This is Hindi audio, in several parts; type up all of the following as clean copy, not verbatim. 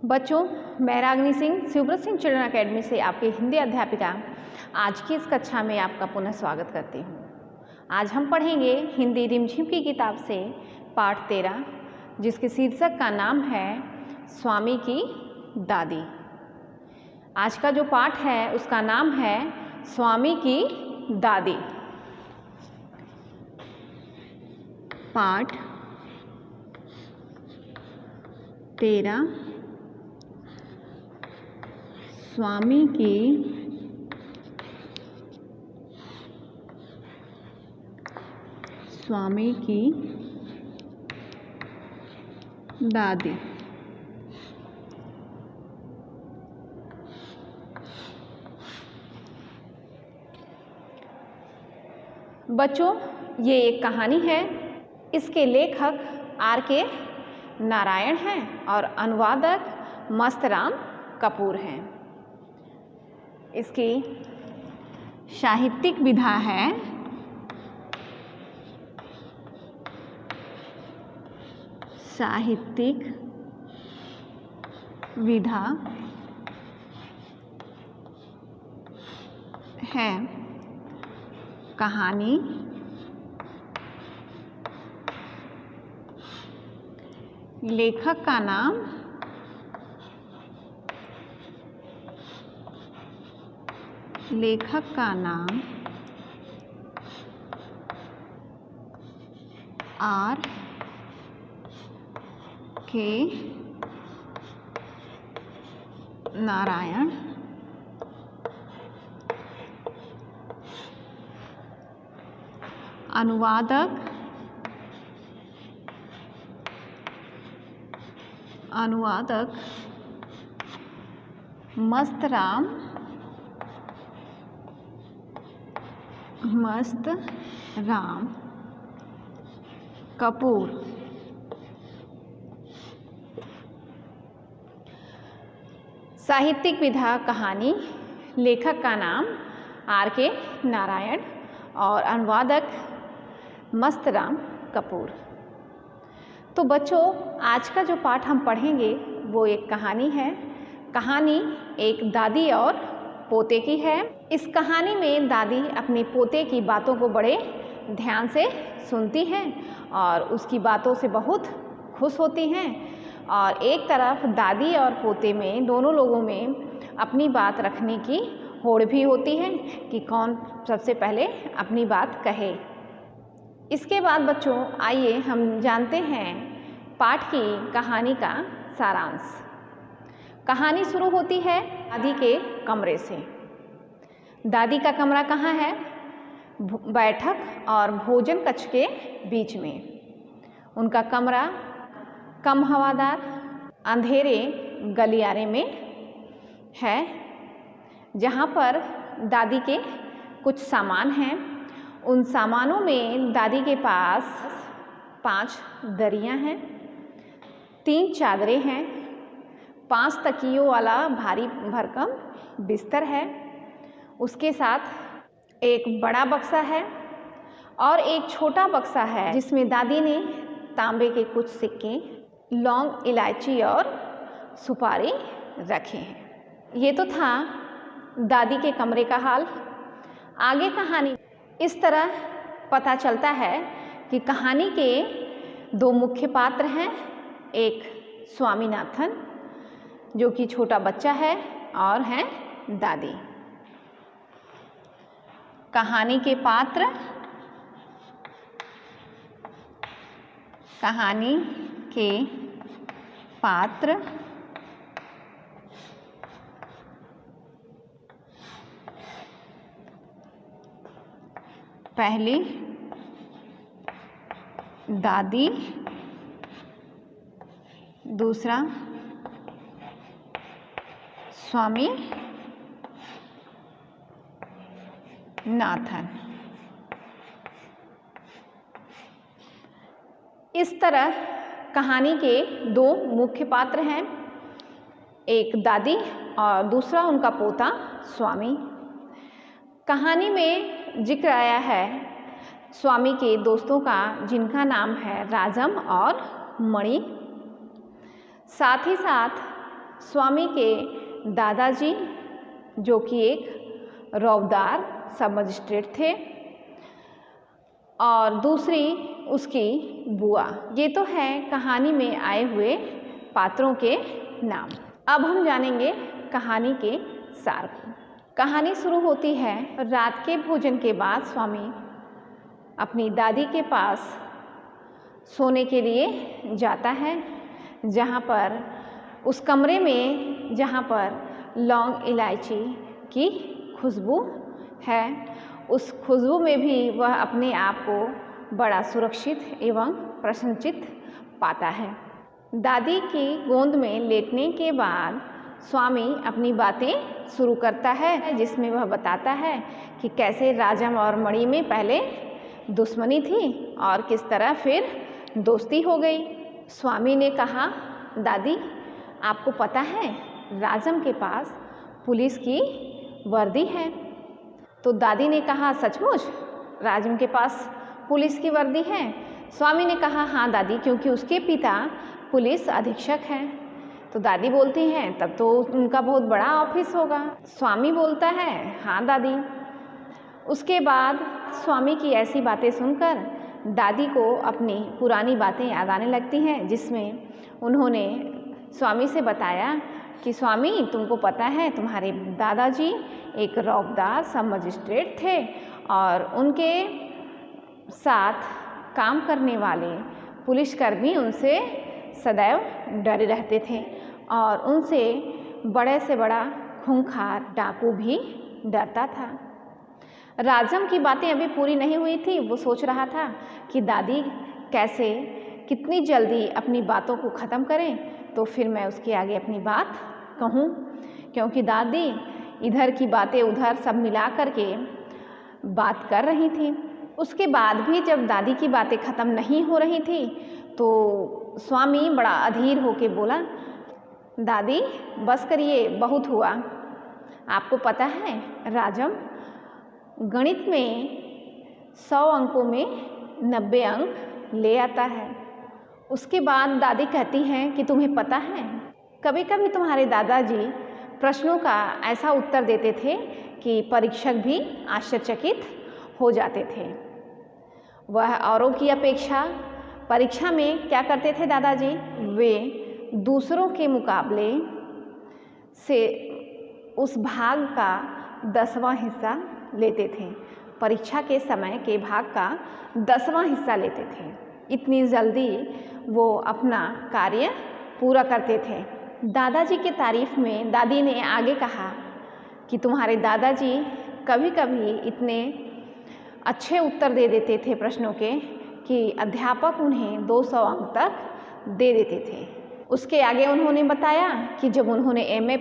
बच्चों, मैं रागनी सिंह शिवव्रत सिंह चिल्ड्रन अकेडमी से आपकी हिंदी अध्यापिका आज की इस कक्षा में आपका पुनः स्वागत करती हूँ। आज हम पढ़ेंगे हिंदी रिमझिम की किताब से पाठ 13, जिसके शीर्षक का नाम है स्वामी की दादी। आज का जो पाठ है उसका नाम है स्वामी की दादी। पाठ 13 स्वामी की दादी। बच्चों, ये एक कहानी है। इसके लेखक R.K. नारायण हैं और अनुवादक मस्तराम कपूर हैं। इसकी साहित्यिक विधा है कहानी, लेखक का नाम R.K. नारायण। अनुवादक मस्तराम कपूर। साहित्यिक विधा कहानी, लेखक का नाम R.K. नारायण और अनुवादक मस्तराम कपूर। तो बच्चों, आज का जो पाठ हम पढ़ेंगे वो एक कहानी है। कहानी एक दादी और पोते की है। इस कहानी में दादी अपने पोते की बातों को बड़े ध्यान से सुनती हैं और उसकी बातों से बहुत खुश होती हैं। और एक तरफ दादी और पोते में दोनों लोगों में अपनी बात रखने की होड़ भी होती है कि कौन सबसे पहले अपनी बात कहे। इसके बाद बच्चों, आइए हम जानते हैं पाठ की कहानी का सारांश। कहानी शुरू होती है दादी के कमरे से। दादी का कमरा कहाँ है? बैठक और भोजन कक्ष के बीच में। उनका कमरा कम हवादार अंधेरे गलियारे में है, जहाँ पर दादी के कुछ सामान हैं। उन सामानों में दादी के पास 5 दरियाँ हैं, 3 चादरें हैं, 5 तकियों वाला भारी भरकम बिस्तर है। उसके साथ एक बड़ा बक्सा है और एक छोटा बक्सा है, जिसमें दादी ने तांबे के कुछ सिक्के, लौंग, इलायची और सुपारी रखे हैं। ये तो था दादी के कमरे का हाल। आगे कहानी इस तरह पता चलता है कि कहानी के 2 मुख्य पात्र हैं। एक स्वामीनाथन, जो कि छोटा बच्चा है, और हैं दादी। कहानी के पात्र पहली दादी, दूसरा स्वामी नाथन। इस तरह कहानी के 2 मुख्य पात्र हैं, एक दादी और दूसरा उनका पोता स्वामी। कहानी में जिक्र आया है स्वामी के दोस्तों का, जिनका नाम है राजम और मणि। साथ ही साथ स्वामी के दादाजी, जो कि एक रौबदार सब मजिस्ट्रेट थे, और दूसरी उसकी बुआ। ये तो है कहानी में आए हुए पात्रों के नाम। अब हम जानेंगे कहानी के सार को। कहानी शुरू होती है रात के भोजन के बाद स्वामी अपनी दादी के पास सोने के लिए जाता है, जहाँ पर उस कमरे में जहाँ पर लौंग इलायची की खुशबू है, उस खुशबू में भी वह अपने आप को बड़ा सुरक्षित एवं प्रसन्नचित्त पाता है। दादी की गोद में लेटने के बाद स्वामी अपनी बातें शुरू करता है, जिसमें वह बताता है कि कैसे राजम और मणि में पहले दुश्मनी थी और किस तरह फिर दोस्ती हो गई। स्वामी ने कहा, दादी आपको पता है राजम के पास पुलिस की वर्दी है? तो दादी ने कहा, सचमुच राजम के पास पुलिस की वर्दी है? स्वामी ने कहा, हाँ दादी, क्योंकि उसके पिता पुलिस अधीक्षक हैं। तो दादी बोलती हैं, तब तो उनका बहुत बड़ा ऑफिस होगा। स्वामी बोलता है, हाँ दादी। उसके बाद स्वामी की ऐसी बातें सुनकर दादी को अपनी पुरानी बातें याद आने लगती हैं, जिसमें उन्होंने स्वामी से बताया कि स्वामी तुमको पता है तुम्हारे दादाजी एक रौबदार सब मजिस्ट्रेट थे और उनके साथ काम करने वाले पुलिसकर्मी उनसे सदैव डरे रहते थे और उनसे बड़े से बड़ा खूंखार डाकू भी डरता था। राजम की बातें अभी पूरी नहीं हुई थी। वो सोच रहा था कि दादी कैसे कितनी जल्दी अपनी बातों को ख़त्म करें तो फिर मैं उसके आगे अपनी बात कहूँ, क्योंकि दादी इधर की बातें उधर सब मिला करके बात कर रही थी। उसके बाद भी जब दादी की बातें ख़त्म नहीं हो रही थी तो स्वामी बड़ा अधीर होके बोला, दादी बस करिए, बहुत हुआ। आपको पता है राजम गणित में 100 अंकों में 90 अंक ले आता है। उसके बाद दादी कहती हैं कि तुम्हें पता है कभी कभी तुम्हारे दादाजी प्रश्नों का ऐसा उत्तर देते थे कि परीक्षक भी आश्चर्यचकित हो जाते थे। वह औरों की अपेक्षा परीक्षा में क्या करते थे दादाजी, वे दूसरों के मुकाबले से उस भाग का 10वां हिस्सा लेते थे। परीक्षा के समय के भाग का 10वां हिस्सा लेते थे। इतनी जल्दी वो अपना कार्य पूरा करते थे। दादाजी की तारीफ में दादी ने आगे कहा कि तुम्हारे दादाजी कभी कभी इतने अच्छे उत्तर दे देते थे प्रश्नों के कि अध्यापक उन्हें 200 अंक तक दे देते थे। उसके आगे उन्होंने बताया कि जब उन्होंने एमए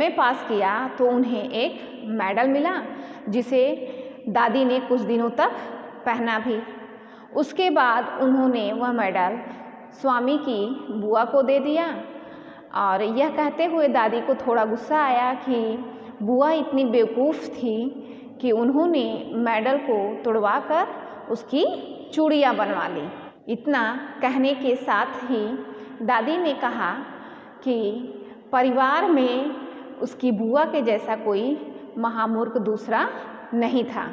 पास किया तो उन्हें एक मेडल मिला, जिसे दादी ने कुछ दिनों तक पहना भी। उसके बाद उन्होंने वह मेडल स्वामी की बुआ को दे दिया और यह कहते हुए दादी को थोड़ा गुस्सा आया कि बुआ इतनी बेवकूफ़ थी कि उन्होंने मेडल को तुड़वा कर उसकी चूड़ियाँ बनवा ली। इतना कहने के साथ ही दादी ने कहा कि परिवार में उसकी बुआ के जैसा कोई महामूर्ख दूसरा नहीं था।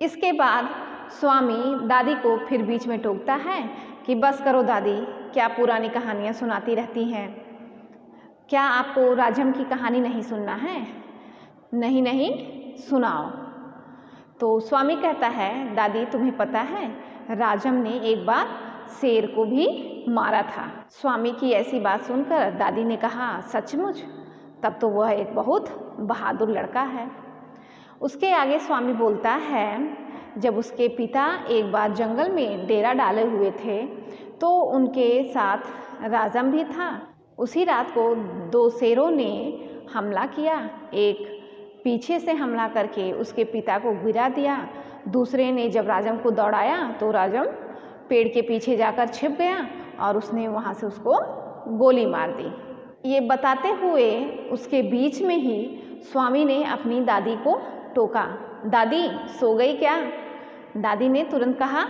इसके बाद स्वामी दादी को फिर बीच में टोकता है कि बस करो दादी, क्या पुरानी कहानियाँ सुनाती रहती हैं? क्या आपको राजम की कहानी नहीं सुनना है? नहीं, सुनाओ। तो स्वामी कहता है, दादी तुम्हें पता है राजम ने एक बार शेर को भी मारा था। स्वामी की ऐसी बात सुनकर दादी ने कहा, सचमुच? तब तो वह एक बहुत बहादुर लड़का है। उसके आगे स्वामी बोलता है, जब उसके पिता एक बार जंगल में डेरा डाले हुए थे तो उनके साथ राजम भी था। उसी रात को 2 शेरों ने हमला किया। एक पीछे से हमला करके उसके पिता को गिरा दिया, दूसरे ने जब राजम को दौड़ाया तो राजम पेड़ के पीछे जाकर छिप गया और उसने वहाँ से उसको गोली मार दी। ये बताते हुए उसके बीच में ही स्वामी ने अपनी दादी को टोका, दादी सो गई क्या? दादी ने तुरंत कहा,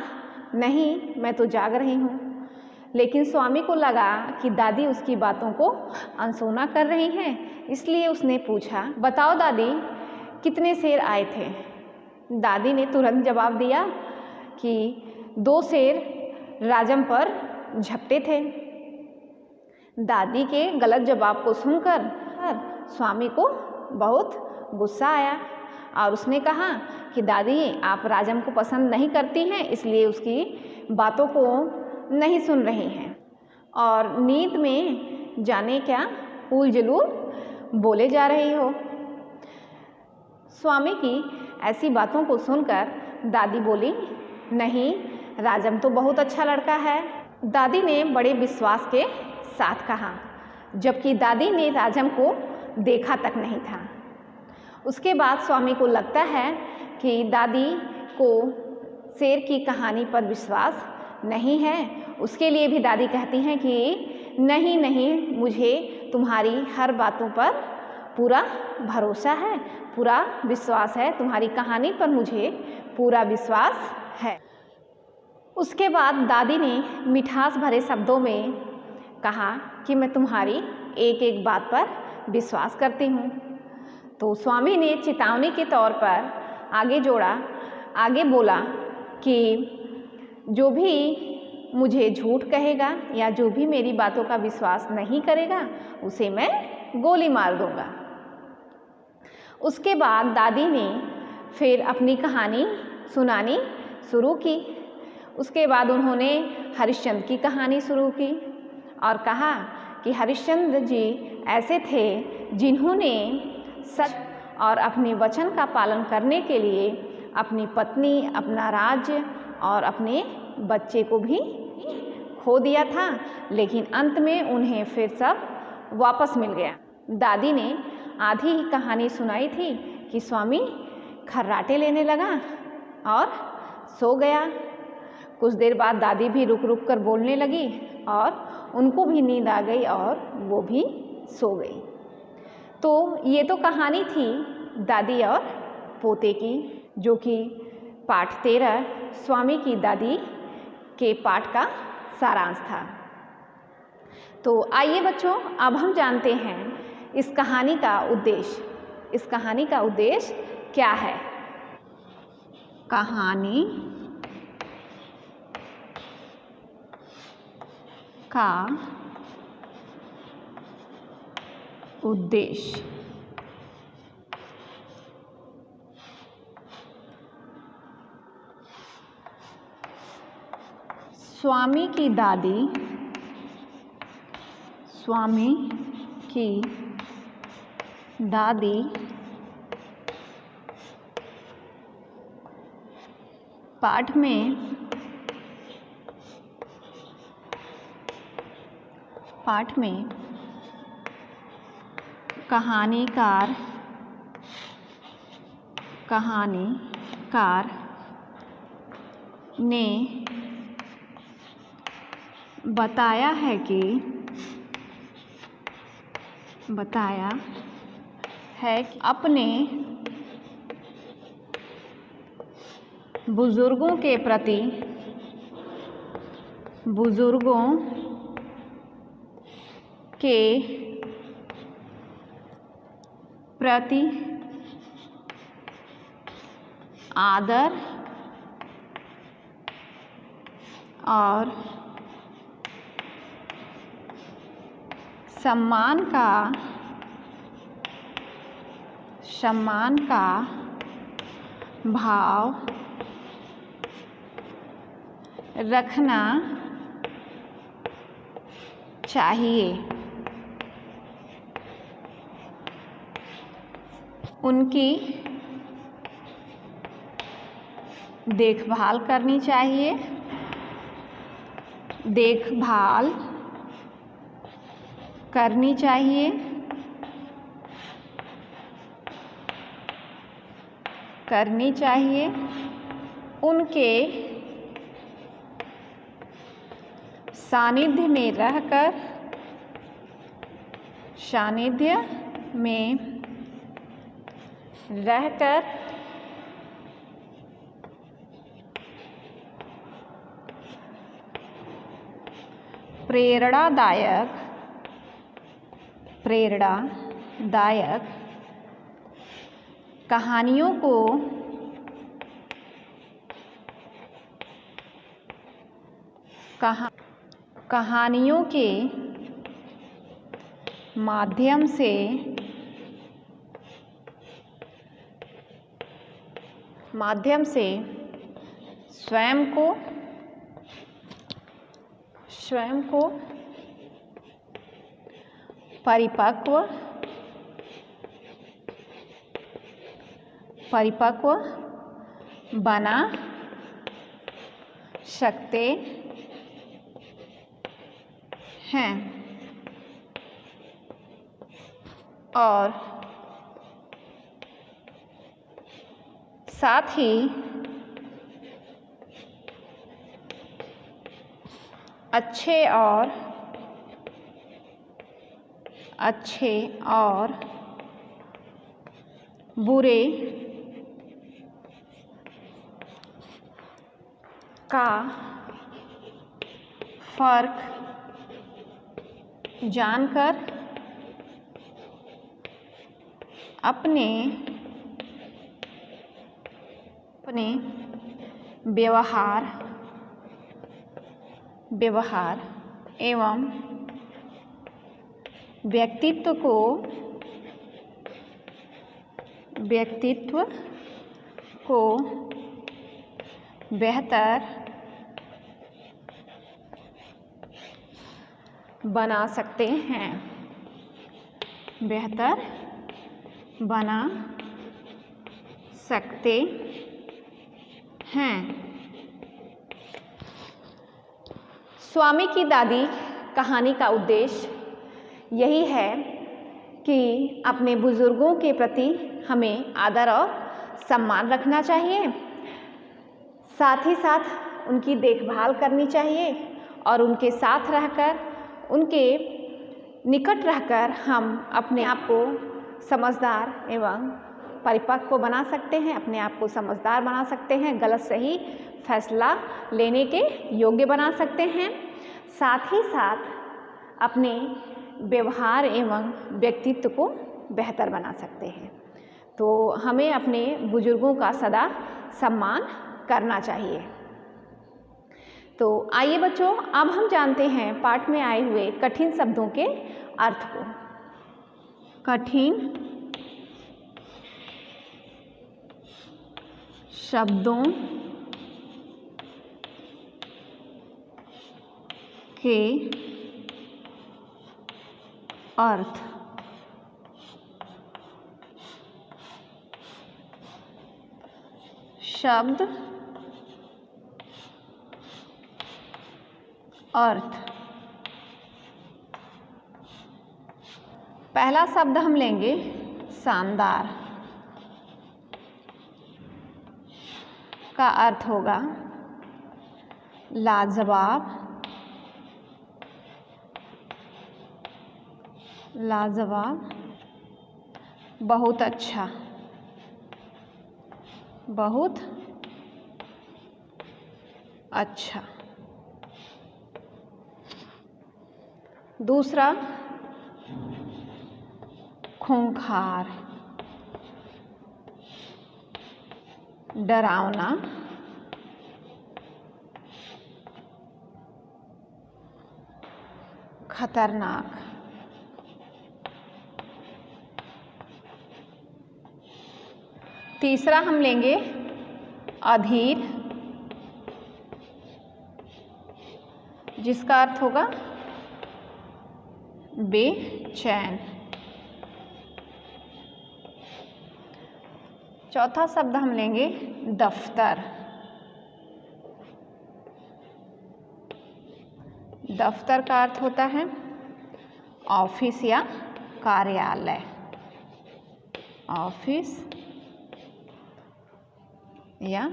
नहीं मैं तो जाग रही हूँ। लेकिन स्वामी को लगा कि दादी उसकी बातों को अनसुना कर रही हैं, इसलिए उसने पूछा, बताओ दादी, कितने शेर आए थे? दादी ने तुरंत जवाब दिया कि 2 शेर राजम पर झपटे थे। दादी के गलत जवाब को सुनकर स्वामी को बहुत गुस्सा आया और उसने कहा कि दादी, आप राजम को पसंद नहीं करती हैं, इसलिए उसकी बातों को नहीं सुन रही हैं और नींद में जाने क्या उल जलूल बोले जा रही हो। स्वामी की ऐसी बातों को सुनकर दादी बोली, नहीं, राजम तो बहुत अच्छा लड़का है। दादी ने बड़े विश्वास के साथ कहा, जबकि दादी ने राजम को देखा तक नहीं था। उसके बाद स्वामी को लगता है कि दादी को शेर की कहानी पर विश्वास नहीं है। उसके लिए भी दादी कहती हैं कि नहीं नहीं, मुझे तुम्हारी हर बातों पर पूरा भरोसा है, पूरा विश्वास है, तुम्हारी कहानी पर मुझे पूरा विश्वास है। उसके बाद दादी ने मिठास भरे शब्दों में कहा कि मैं तुम्हारी एक एक बात पर विश्वास करती हूँ। तो स्वामी ने चेतावनी के तौर पर आगे बोला कि जो भी मुझे झूठ कहेगा या जो भी मेरी बातों का विश्वास नहीं करेगा, उसे मैं गोली मार दूँगा। उसके बाद दादी ने फिर अपनी कहानी सुनानी शुरू की। उसके बाद उन्होंने हरिश्चंद्र की कहानी शुरू की और कहा कि हरिश्चंद्र जी ऐसे थे जिन्होंने सच और अपने वचन का पालन करने के लिए अपनी पत्नी, अपना राज्य और अपने बच्चे को भी खो दिया था, लेकिन अंत में उन्हें फिर सब वापस मिल गया। दादी ने आधी ही कहानी सुनाई थी कि स्वामी खर्राटे लेने लगा और सो गया। कुछ देर बाद दादी भी रुक रुक कर बोलने लगी और उनको भी नींद आ गई और वो भी सो गई। तो ये तो कहानी थी दादी और पोते की, जो कि पाठ 13 स्वामी की दादी के पाठ का सारांश था। तो आइए बच्चों, अब हम जानते हैं इस कहानी का उद्देश्य। इस कहानी का उद्देश्य क्या है? कहानी का उद्देश्य स्वामी की दादी पाठ में कहानीकार ने बताया है कि अपने बुजुर्गों के प्रति आदर और सम्मान का भाव रखना चाहिए। उनकी देखभाल करनी चाहिए, उनके सानिध्य में रहकर प्रेरणादायक कहानियों के माध्यम से स्वयं को परिपक्व बना सकते हैं और साथ ही अच्छे और बुरे का फर्क जानकर अपने व्यवहार एवं व्यक्तित्व को बेहतर बना सकते हैं। स्वामी की दादी कहानी का उद्देश्य यही है कि अपने बुजुर्गों के प्रति हमें आदर और सम्मान रखना चाहिए, साथ ही साथ उनकी देखभाल करनी चाहिए और उनके साथ रहकर, उनके निकट रहकर हम अपने आप को समझदार एवं परिपक्व बना सकते हैं, अपने आप को समझदार बना सकते हैं, गलत सही फैसला लेने के योग्य बना सकते हैं, साथ ही साथ अपने व्यवहार एवं व्यक्तित्व को बेहतर बना सकते हैं। तो हमें अपने बुजुर्गों का सदा सम्मान करना चाहिए। तो आइए बच्चों, अब हम जानते हैं पाठ में आए हुए कठिन शब्दों के अर्थ को। कठिन शब्दों के अर्थ। शब्द अर्थ। पहला शब्द हम लेंगे शानदार, का अर्थ होगा लाजवाब, बहुत अच्छा, बहुत अच्छा। दूसरा खूंखार, डरावना, खतरनाक। तीसरा हम लेंगे अधीर, जिसका अर्थ होगा बेचैन। चौथा शब्द हम लेंगे दफ्तर। दफ्तर का अर्थ होता है ऑफिस या कार्यालय। ऑफिस या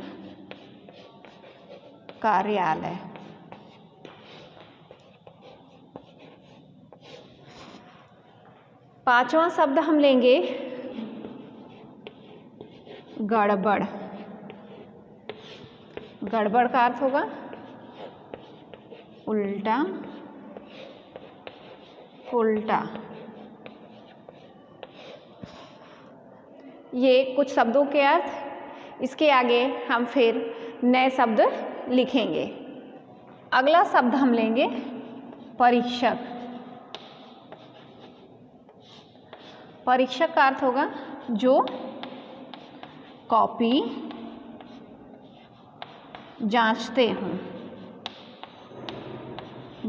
कार्यालय। पांचवा शब्द हम लेंगे गड़बड़। गड़बड़ का अर्थ होगा उल्टा उल्टा। ये कुछ शब्दों के अर्थ। इसके आगे हम फिर नए शब्द लिखेंगे। अगला शब्द हम लेंगे परीक्षक। परीक्षक का अर्थ होगा जो कॉपी जांचते हों,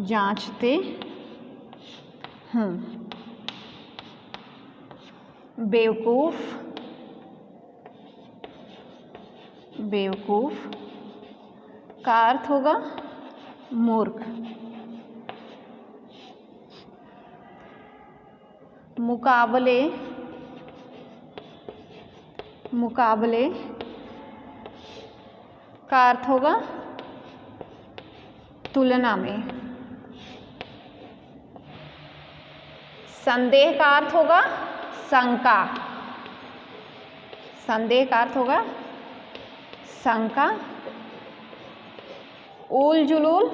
जांचते हों। बेवकूफ़, बेवकूफ़ का अर्थ होगा मूर्ख। मुकाबले, मुकाबले का अर्थ होगा तुलना में। संदेह का अर्थ होगा शंका। संदेह का अर्थ होगा शंका। उल जुलूल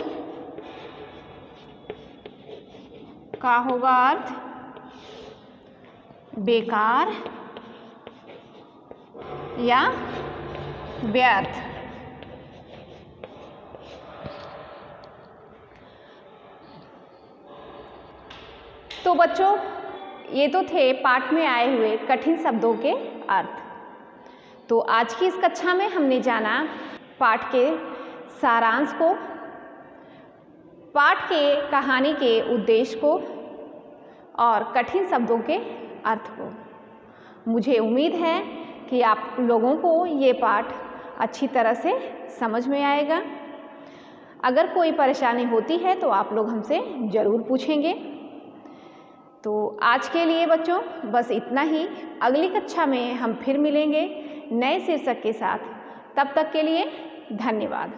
का होगा अर्थ बेकार या व्यर्थ। तो बच्चों, ये तो थे पाठ में आए हुए कठिन शब्दों के अर्थ। तो आज की इस कक्षा में हमने जाना पाठ के सारांश को, पाठ के कहानी के उद्देश्य को और कठिन शब्दों के अर्थ को। मुझे उम्मीद है कि आप लोगों को ये पाठ अच्छी तरह से समझ में आएगा। अगर कोई परेशानी होती है तो आप लोग हमसे ज़रूर पूछेंगे। तो आज के लिए बच्चों बस इतना ही। अगली कक्षा में हम फिर मिलेंगे नए शीर्षक के साथ। तब तक के लिए धन्यवाद।